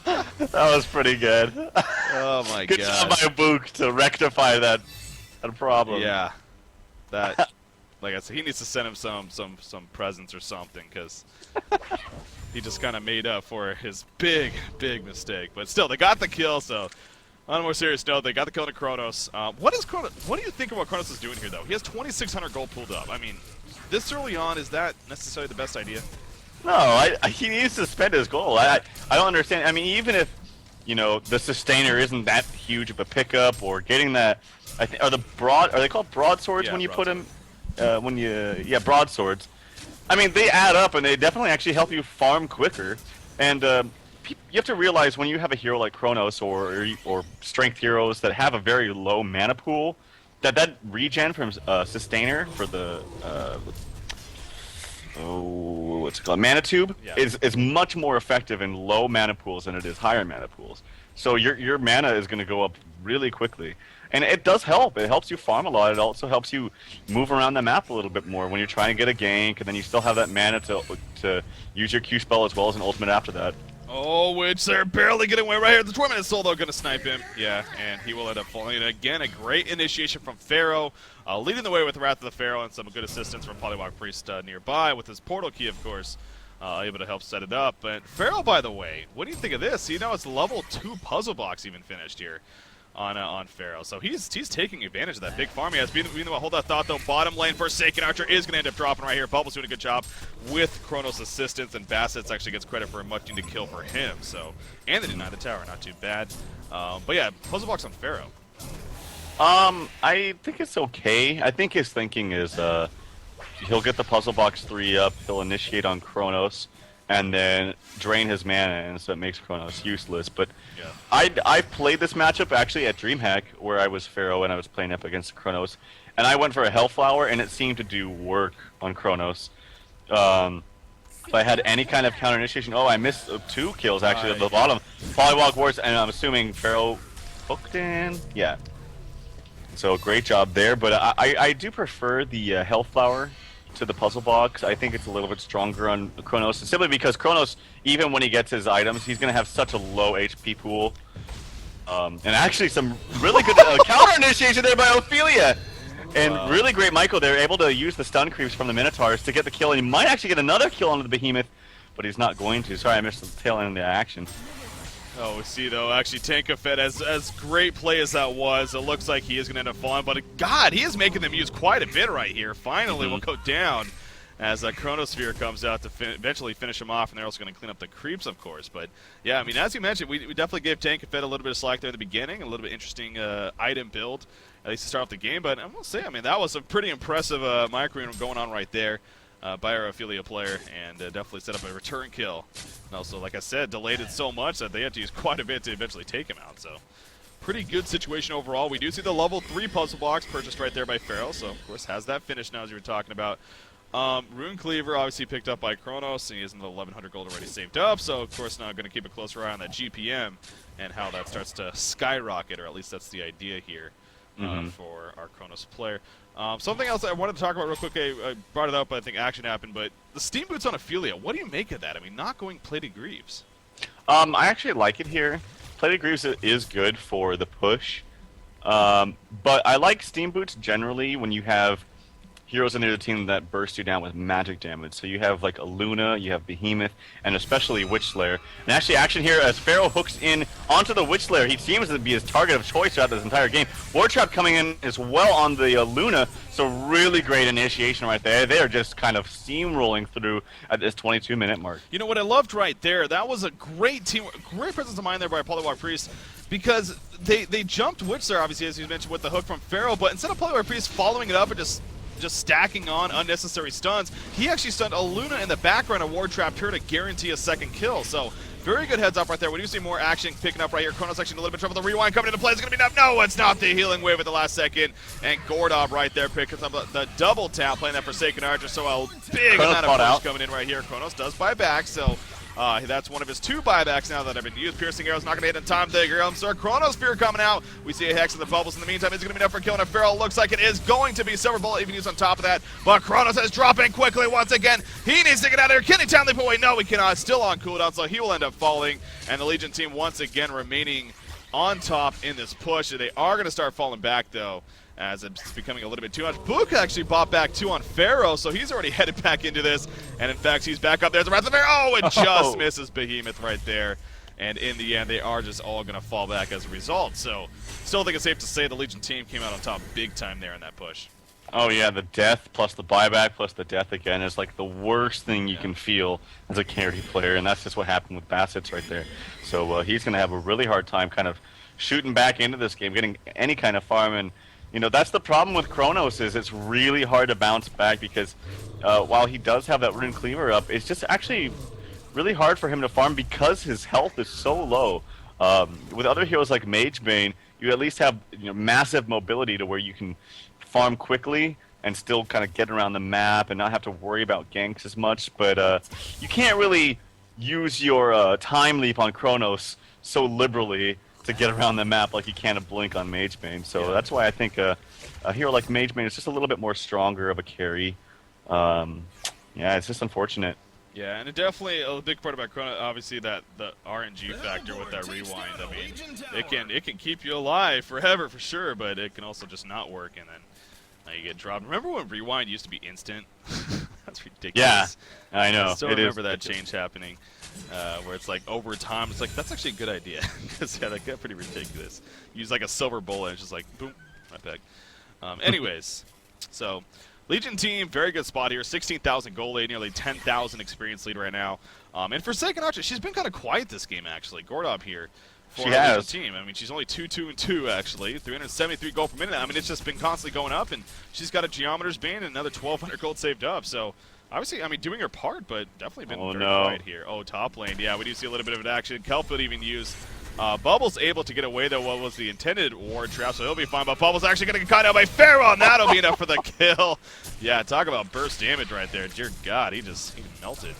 That was pretty good. Oh my Good god. job by Book to rectify that problem. Yeah. That, like I said, he needs to send him some presents or something, because he just kind of made up for his big mistake. But still, they got the kill. So on a more serious note, they got the kill to Kronos. What do you think of what Kronos is doing here, though? He has 2,600 gold pulled up. I mean, this early on, is that necessarily the best idea? No, he needs to spend his gold. I don't understand. I mean, even if, you know, the sustainer isn't that huge of a pickup, or getting that, are they called broadswords when you put them, broadswords. I mean, they add up, and they definitely actually help you farm quicker. And you have to realize, when you have a hero like Kronos or strength heroes that have a very low mana pool, that regen from sustainer for the what's it called, mana tube, is much more effective in low mana pools than it is higher mana pools. So your mana is going to go up really quickly, and it does help. It helps you farm a lot. It also helps you move around the map a little bit more when you're trying to get a gank, and then you still have that mana to use your Q spell as well as an ultimate after that. Oh, which they're barely getting away right here. The Tormented Soul, though, going to snipe him. Yeah, and he will end up falling. And again, a great initiation from Pharaoh, leading the way with Wrath of the Pharaoh, and some good assistance from Polywog Priest nearby with his portal key, of course, able to help set it up. But Pharaoh, by the way, what do you think of this? You know, it's level 2 puzzle box even finished here on Pharaoh. So he's taking advantage of that big farm he has. Meanwhile, hold that thought, though. Bottom lane, Forsaken Archer is going to end up dropping right here. Bubble's doing a good job with Kronos' assistance, and Bassett's actually gets credit for a much-needed kill for him. So, and they deny the tower, not too bad. But yeah, puzzle box on Pharaoh. I think it's okay. I think his thinking is he'll get the puzzle box 3 up, he'll initiate on Kronos, and then drain his mana, and so it makes Kronos useless. But yeah. I played this matchup actually at DreamHack, where I was Pharaoh and I was playing up against Kronos, and I went for a Hellflower, and it seemed to do work on Kronos. If I had any kind of counter initiation, I missed 2 kills actually at the bottom. Polywog Wars, and I'm assuming Pharaoh hooked in. Yeah. So great job there, but I do prefer the Hellflower to the puzzle box. I think it's a little bit stronger on Kronos, simply because Kronos, even when he gets his items, he's going to have such a low HP pool. And actually some really good counter initiation there by Ophelia. And really great Michael there, able to use the stun creeps from the Minotaurs to get the kill, and he might actually get another kill onto the Behemoth, but he's not going to. Sorry, I missed the tail end of the action. Oh, we see, though, actually, Tankafed, as great play as that was, it looks like he is going to end up falling. But, God, he is making them use quite a bit right here. Finally, we'll go down as Chronosphere comes out to eventually finish him off, and they're also going to clean up the creeps, of course. But, yeah, I mean, as you mentioned, we definitely gave Tankafed a little bit of slack there in the beginning, a little bit interesting item build, at least to start off the game. But I will say, I mean, that was a pretty impressive micro going on right there. By our Ophelia player, and definitely set up a return kill. And also, like I said, delayed it so much that they had to use quite a bit to eventually take him out. So, pretty good situation overall. We do see the level 3 puzzle box purchased right there by Pharaoh, so of course has that finish now, as you were talking about. Rune Cleaver obviously picked up by Kronos, and he has the 1,100 gold already saved up, so of course now going to keep a closer eye on that GPM and how that starts to skyrocket, or at least that's the idea here for our Kronos player. Something else I wanted to talk about real quick, I brought it up, I think action happened, but the Steam Boots on Ophelia, what do you make of that? I mean, not going Plated Greaves. I actually like it here. Plated Greaves is good for the push, but I like Steam Boots generally when you have heroes in your team that burst you down with magic damage. So you have like a Luna, you have Behemoth, and especially Witch Slayer. And actually action here as Pharaoh hooks in onto the Witch Slayer. He seems to be his target of choice throughout this entire game. War Trap coming in as well on the Luna, so really great initiation right there. They are just kind of steamrolling through at this 22-minute mark. You know what I loved right there? That was a great team, great presence of mind there by Polywog Priest, because they jumped Witch Slayer, obviously, as you mentioned, with the hook from Pharaoh, but instead of Polywog Priest following it up and just stacking on unnecessary stuns, he actually stunned a Luna in the background and Ward Trapped her to guarantee a second kill. So very good heads up right there. We do see more action picking up right here. Kronos actually in a little bit of trouble. The rewind coming into play is going to be enough. No, it's not. The healing wave at the last second. And Gordob right there picking up the double tap, playing that Forsaken Archer. So a big amount of push coming in right here. Kronos does buy back, so That's one of his 2 buybacks now that have been used. Piercing Arrow's not going to hit in time. There you go. Chronosphere coming out. We see a Hex in the bubbles. In the meantime, is it going to be enough for killing a Feral? Looks like it is going to be. Silver Bullet even used on top of that. But Chronos is dropping quickly once again. He needs to get out of here. Can he time leap away? No, he cannot. Still on cooldown, so he will end up falling. And the Legion team once again remaining on top in this push. They are going to start falling back, though, as it's becoming a little bit too much. Book actually bought back 2 on Pharaoh, so he's already headed back into this. And in fact, he's back up. There's the Wrath of Pharaoh. Oh, it just misses Behemoth right there. And in the end, they are just all going to fall back as a result. So still think it's safe to say the Legion team came out on top big time there in that push. Oh yeah, the death plus the buyback plus the death again is like the worst thing you can feel as a carry player, and that's just what happened with Bassett's right there. So he's going to have a really hard time kind of shooting back into this game, getting any kind of farm. And you know, that's the problem with Chronos, is it's really hard to bounce back because while he does have that Rune Cleaver up, it's just actually really hard for him to farm because his health is so low. With other heroes like Magebane, you at least have, you know, massive mobility to where you can farm quickly and still kind of get around the map and not have to worry about ganks as much. But you can't really use your time leap on Chronos so liberally to get around the map like you can a Blink on Magebane. So that's why I think a hero like Magebane is just a little bit more stronger of a carry. Yeah, it's just unfortunate. Yeah, and it definitely a big part about Chrono, obviously the RNG factor with that rewind. I mean, it can keep you alive forever for sure, but it can also just not work, and then you get dropped. Remember when rewind used to be instant? That's ridiculous. Yeah, I know. I still remember that change happening, where it's like over time. It's like that's actually a good idea because yeah, that got pretty ridiculous. Use like a silver bullet, it's just like boom, right back. Anyways, so. Legion team, very good spot here. 16,000 gold lead, nearly 10,000 experience lead right now. And Forsaken Archer, she's been kind of quiet this game, actually. Gordob here for the Legion team. I mean, she's only 2-2-2, actually. 373 gold per minute. I mean, it's just been constantly going up, and she's got a Geometer's Bane and another 1,200 gold saved up. So, obviously, I mean, doing her part, but definitely been very quiet here. Oh, top lane. Yeah, we do see a little bit of an action. Kelp would even use... Bubble's able to get away, though, what was the intended ward trap, so he'll be fine. But Bubble's actually going to get caught out by Pharaoh, and that'll be enough for the kill. Yeah, talk about burst damage right there. Dear God, he melted.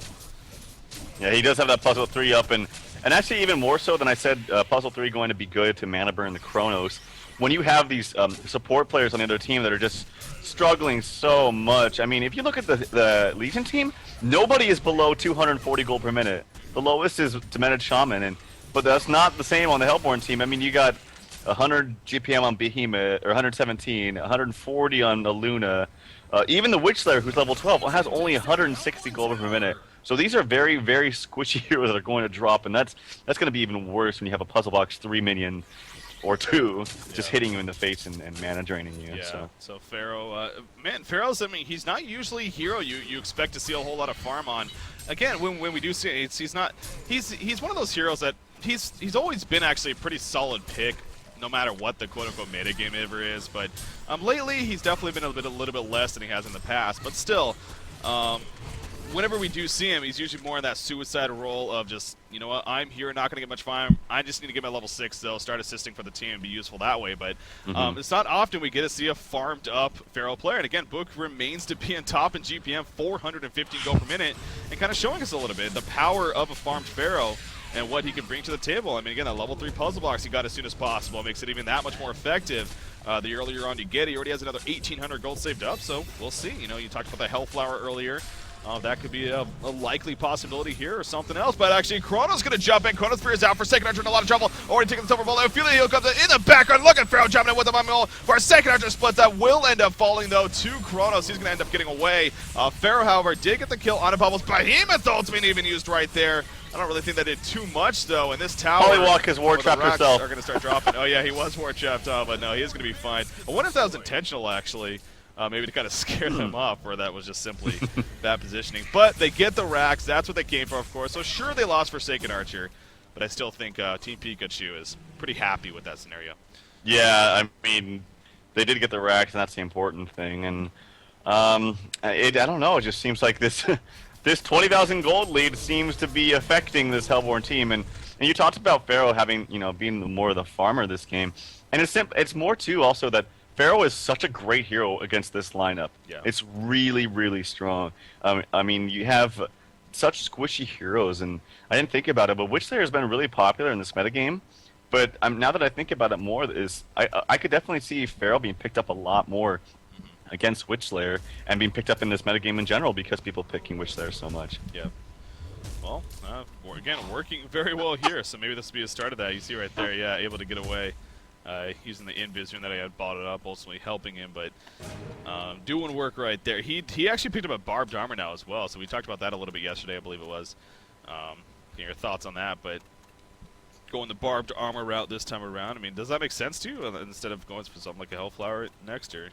Yeah, he does have that puzzle 3 up, and actually even more so than I said, puzzle 3 going to be good to mana burn the Chronos. When you have these support players on the other team that are just struggling so much, I mean, if you look at the Legion team, nobody is below 240 gold per minute. The lowest is Demented Shaman, but that's not the same on the Hellborn team. I mean, you got 100 GPM on Behemoth, or 117, 140 on the Luna. Even the Witch Slayer, who's level 12, has only 160 gold per minute. So these are very, very squishy heroes that are going to drop, and that's going to be even worse when you have a Puzzle Box 3 minion or 2 just hitting you in the face and mana draining you. Yeah, so Pharaoh, man, Pharaoh's, I mean, he's not usually a hero you expect to see a whole lot of farm on. Again, when we do see it, he's one of those heroes that he's always been actually a pretty solid pick, no matter what the quote-unquote meta game ever is. But lately, he's definitely been a little bit less than he has in the past. But still, whenever we do see him, he's usually more in that suicide role of just, you know what, I'm here, not going to get much farm. I just need to get my level 6, though, start assisting for the team and be useful that way. But it's not often we get to see a farmed-up Pharaoh player. And again, Book remains to be in top in GPM, 415 gold per minute, and kind of showing us a little bit the power of a farmed Pharaoh and what he can bring to the table. I mean, again, that level 3 puzzle box he got as soon as possible makes it even that much more effective. The earlier on you get, he already has another 1,800 gold saved up, so we'll see. You know, you talked about the Hellflower earlier. That could be a likely possibility here or something else. But actually, Chrono's going to jump in. Chronosphere is out. Forsaken Archer in a lot of trouble. Already taking the silver bullet. Ophelia Heal comes in the background. Look at Pharaoh jumping in with him on Mule. Forsaken Archer splits. That will end up falling, though, to Chronos. He's going to end up getting away. Pharaoh, however, did get the kill on a Bubbles. Behemoth ultimate even used right there. I don't really think that did too much, though. And this tower... Polywalk has war trapped herself. Are going to start dropping. Oh, yeah, he was war trapped, but no, he is going to be fine. I wonder if that was intentional, actually. Maybe to kind of scare them off, or that was just simply bad positioning. But they get the racks. That's what they came for, of course. So sure, they lost Forsaken Archer, but I still think Team Pikachu is pretty happy with that scenario. Yeah, I mean, they did get the racks, and that's the important thing. And I don't know. It just seems like this this 20,000 gold lead seems to be affecting this Hellborn team. And you talked about Pharaoh having, you know, being more of the farmer this game, and it's more too also that Pharaoh is such a great hero against this lineup. Yeah. It's really, really strong. I mean, you have such squishy heroes, and I didn't think about it, but Witch Slayer has been really popular in this metagame. But now that I think about it more, I could definitely see Feral being picked up a lot more against Witch Slayer and being picked up in this metagame in general because people picking Witch Slayer so much. Yeah. Well, again, working very well here, so maybe this will be a start of that. You see right there, yeah, able to get away using the invis that I had bought it up, ultimately helping him, but doing work right there. He actually picked up a barbed armor now as well, so we talked about that a little bit yesterday, I believe it was. Your thoughts on that, but going the barbed armor route this time around, I mean, does that make sense to you instead of going for something like a Hellflower next, or?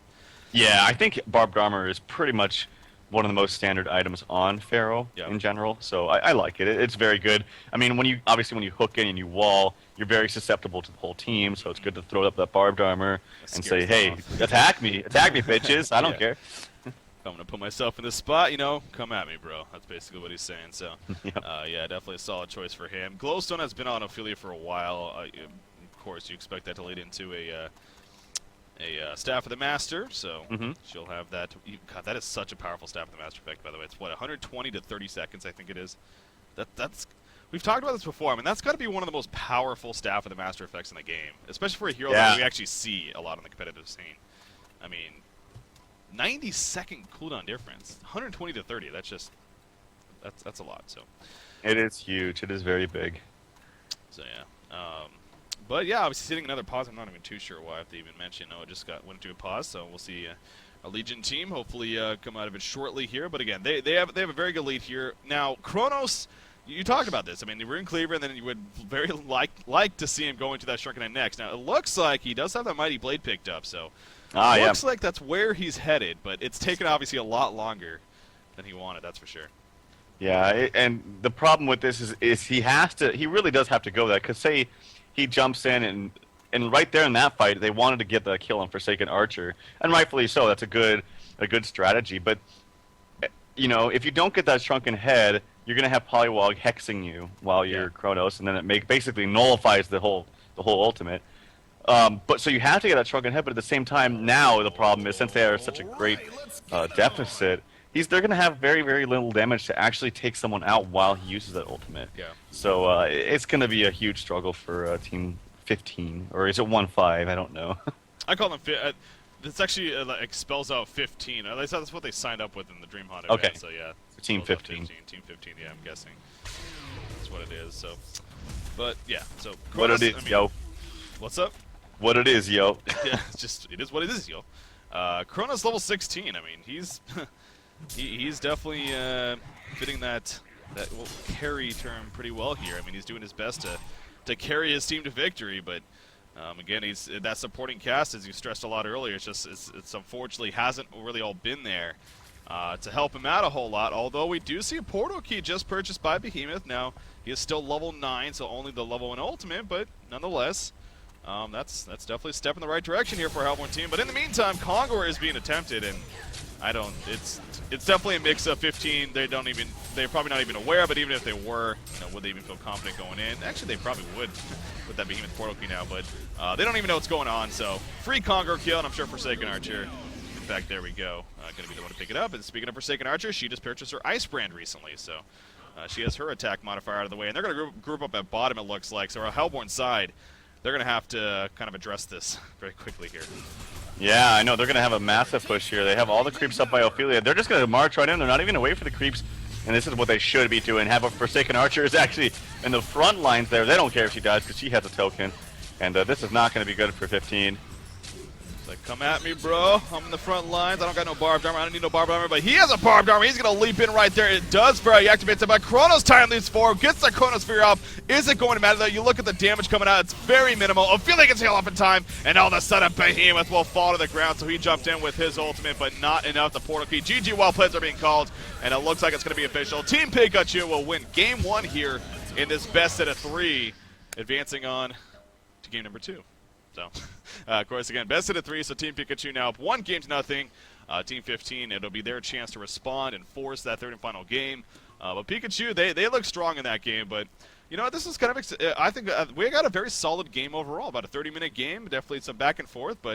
Yeah, I think barbed armor is pretty much one of the most standard items on Pharaoh in general, so I like it. It's very good. I mean, when you hook in and you wall, you're very susceptible to the whole team, so it's good to throw up that barbed armor and say, hey, attack me, bitches, I don't care. If I'm going to put myself in this spot, come at me, bro. That's basically what he's saying, so yeah, definitely a solid choice for him. Glowstone has been on Ophelia for a while. Of course, you expect that to lead into a Staff of the Master, so she'll have that. God, that is such a powerful Staff of the Master effect, by the way. It's, what, 120 to 30 seconds, I think it is. That's We've talked about this before. I mean, that's got to be one of the most powerful Staff of the Master effects in the game, especially for a hero that we actually see a lot on the competitive scene. I mean, 90-second cooldown difference, 120 to 30. That's just that's a lot. So it is huge. It is very big. So yeah. But yeah, obviously sitting another pause. I'm not even too sure why I have to even mention. No, it just went into a pause. So we'll see a Legion team hopefully come out of it shortly here. But again, they have a very good lead here. Now Kronos, you talked about this. I mean, they were in Cleveland, and then you would very like to see him go into that Shrunken Knight next. Now it looks like he does have that Mighty Blade picked up. So looks like that's where he's headed. But it's taken obviously a lot longer than he wanted. That's for sure. Yeah, and the problem with this is he really does have to go there, because say he jumps in and right there in that fight they wanted to get the kill on Forsaken Archer, and rightfully so. That's a good strategy. But if you don't get that shrunken head, you're gonna have Polywog hexing you while you're Kronos, and then it basically nullifies the whole ultimate. But so you have to get that shrunken head, but at the same time, now the problem is, since they are such a great deficit, they're going to have very, very little damage to actually take someone out while he uses that ultimate. Yeah. So it's going to be a huge struggle for Team 15, or is it 1-5? I don't know. I call them. This actually spells out 15. At least that's what they signed up with in the DreamHoN event. Okay. So yeah. Team 15. Team 15. Yeah, I'm guessing. That's what it is. So, but yeah. So Kronos, what it is, yo. What's up? What it is, yo. Yeah, it is what it is, yo. Kronos level 16. I mean, he's he's definitely fitting that carry term pretty well here. I mean, he's doing his best to carry his team to victory, but again, he's that supporting cast, as you stressed a lot earlier. It's unfortunately hasn't really all been there to help him out a whole lot. Although we do see a portal key just purchased by Behemoth. Now he is still level 9, so only the level 1 ultimate, but nonetheless. That's definitely a step in the right direction here for a Hellborn team. But in the meantime, Kongor is being attempted, and it's definitely a mix of 15. They're probably not even aware, but even if they were, would they even feel confident going in? Actually, they probably would with that Behemoth portal key now, but they don't even know what's going on. So free Kongor kill, and I'm sure Forsaken Archer. In fact, there we go. Going to be the one to pick it up. And speaking of Forsaken Archer, she just purchased her Ice Brand recently, so she has her attack modifier out of the way, and they're going to group up at bottom. It looks like, so our Hellborn side. They're going to have to kind of address this very quickly here. Yeah, I know. They're going to have a massive push here. They have all the creeps up by Ophelia. They're just going to march right in. They're not even going to wait for the creeps. And this is what they should be doing. Have a Forsaken Archer is actually in the front lines there. They don't care if she dies because she has a token. And this is not going to be good for 15. Like, come at me, bro. I'm in the front lines. I don't got no barbed armor. I don't need no barbed armor, but he has a barbed armor. He's going to leap in right there. It does very activates it, but Kronos time leads forward, gets the Chronosphere up. Is it going to matter, though? You look at the damage coming out. It's very minimal. Ophelia gets healed up in time, and all of a sudden, Behemoth will fall to the ground, so he jumped in with his ultimate, but not enough. The portal key. GG well plays are being called, and it looks like it's going to be official. Team Pikachu will win Game 1 here in this best set of 3, advancing on to Game number 2. So, of course, again, best out of 3, so Team Pikachu now up 1-0. Team 15, it'll be their chance to respond and force that third and final game. But Pikachu, they look strong in that game, but, this is kind of, I think we got a very solid game overall, about a 30-minute game, definitely some back and forth, but